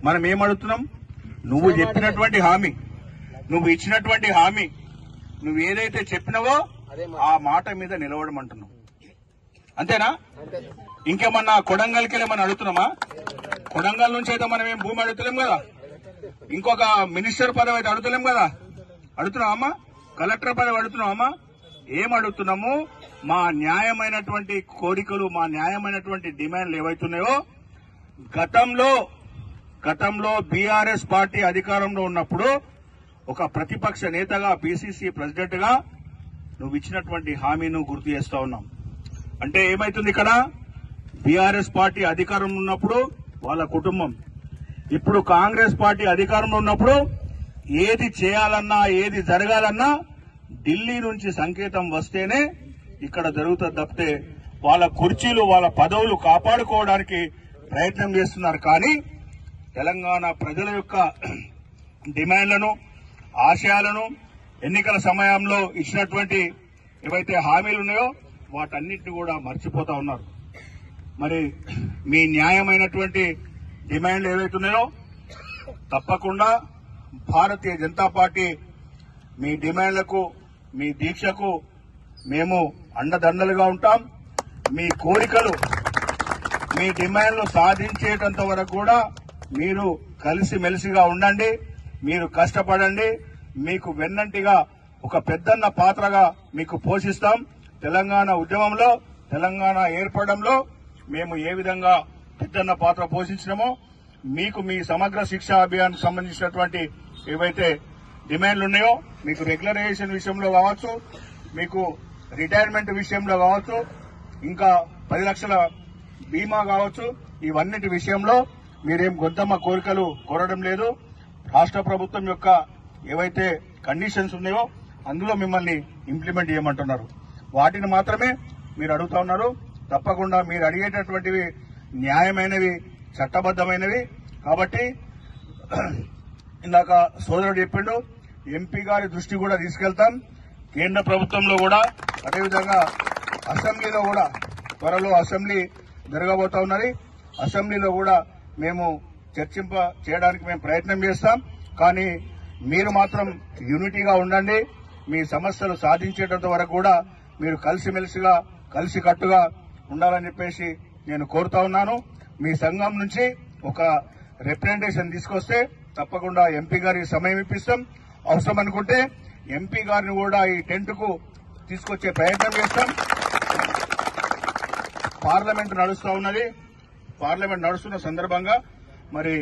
మనం ఏం అడుగుతున్నాం? నువ్వు చెప్పినటువంటి హామీ, నువ్వు ఇచ్చినటువంటి హామీ, నువ్వు ఏదైతే చెప్పినావో ఆ మాట మీద నిలవడమంటున్నావు. అంతేనా? ఇంకేమన్నా కొడంగల్కి ఏమన్నా అడుగుతున్నామా? కొడంగల్ నుంచి అయితే మనం ఏం భూమి అడుగుతలేం కదా, ఇంకొక మినిస్టర్ పదవి అయితే అడుగుతలేం కదా. అడుగుతున్నామమ్మా? కలెక్టర్ పదవి అడుగుతున్నామమ్మా? ఏం అడుగుతున్నాము? మా న్యాయమైనటువంటి కోరికలు, మా న్యాయమైనటువంటి డిమాండ్లు ఏవైతున్నాయో గతంలో బీఆర్ఎస్ పార్టీ అధికారంలో ఉన్నప్పుడు ఒక ప్రతిపక్ష నేతగా, పీసీసీ ప్రెసిడెంట్ గా నువ్వు ఇచ్చినటువంటి హామీను గుర్తు చేస్తా ఉన్నాం. అంటే ఏమైతుంది ఇక్కడ? బీఆర్ఎస్ పార్టీ అధికారంలో ఉన్నప్పుడు వాళ్ళ కుటుంబం, ఇప్పుడు కాంగ్రెస్ పార్టీ అధికారంలో ఉన్నప్పుడు ఏది చేయాలన్నా, ఏది జరగాలన్నా ఢిల్లీ నుంచి సంకేతం వస్తేనే ఇక్కడ జరుగుతుంది తప్పితే వాళ్ళ కుర్చీలు, వాళ్ళ పదవులు కాపాడుకోవడానికి ప్రయత్నం చేస్తున్నారు. కానీ తెలంగాణ ప్రజల యొక్క డిమాండ్లను, ఆశయాలను, ఎన్నికల సమయంలో ఇచ్చినటువంటి ఏవైతే హామీలు ఉన్నాయో వాటన్నిటిని కూడా మర్చిపోతా ఉన్నారు. మరి మీ న్యాయమైనటువంటి డిమాండ్లు ఏవైతున్నాయో తప్పకుండా భారతీయ జనతా పార్టీ మీ డిమాండ్లకు, మీ దీక్షకు మేము అండదండలుగా ఉంటాం. మీ కోరికలు, మీ డిమాండ్లు సాధించేటంత వరకు కూడా మీరు కలిసిమెలిసిగా ఉండండి, మీరు కష్టపడండి. మీకు వెన్నంటిగా ఒక పెద్దన్న పాత్రగా మీకు పోషిస్తాం. తెలంగాణ ఉద్యమంలో, తెలంగాణ ఏర్పడంలో మేము ఏ విధంగా పెద్దన్న పాత్ర పోషించినామో మీకు మీ సమగ్ర శిక్షా అభియాన్ సంబంధించినటువంటి ఏవైతే డిమాండ్లు ఉన్నాయో, మీకు రెగ్యులరైజేషన్ విషయంలో కావచ్చు, మీకు రిటైర్మెంట్ విషయంలో కావచ్చు, ఇంకా 10 లక్షల బీమా కావచ్చు, ఇవన్నిటి విషయంలో మీరేం గొంతమ్మ కోరికలు కోరడం లేదు. రాష్ట్ర ప్రభుత్వం యొక్క ఏవైతే కండిషన్స్ ఉన్నాయో అందులో మిమ్మల్ని ఇంప్లిమెంట్ చేయమంటున్నారు. వాటిని మాత్రమే మీరు అడుగుతా ఉన్నారు. తప్పకుండా మీరు అడిగేటటువంటివి న్యాయమైనవి, చట్టబద్దమైనవి. కాబట్టి ఇందాక సోదరుడు చెప్పిండు, ఎంపీ గారి దృష్టి కూడా తీసుకెళ్తాం. కేంద్ర ప్రభుత్వంలో కూడా, అదేవిధంగా అసెంబ్లీలో కూడా, త్వరలో అసెంబ్లీ జరగబోతా ఉన్నది. అసెంబ్లీలో కూడా మేము చర్చింప చేయడానికి మేము ప్రయత్నం చేస్తాం. కానీ మీరు మాత్రం యూనిటీగా ఉండండి. మీ సమస్యలు సాధించేటంత వరకు కూడా మీరు కలిసిమెలిసిగా, కలిసికట్టుగా ఉండాలని చెప్పేసి నేను కోరుతా ఉన్నాను. మీ సంఘం నుంచి ఒక రిప్రజెంటేషన్ తీసుకొస్తే తప్పకుండా ఎంపీ గారికి సమయం ఇప్పిస్తాం. అవసరం అనుకుంటే ఎంపీ గారిని కూడా ఈ టెంట్ కు తీసుకొచ్చే ప్రయత్నం చేస్తాం. పార్లమెంట్ నడుస్తా ఉన్నది. పార్లమెంట్ నడుస్తున్న సందర్భంగా మరి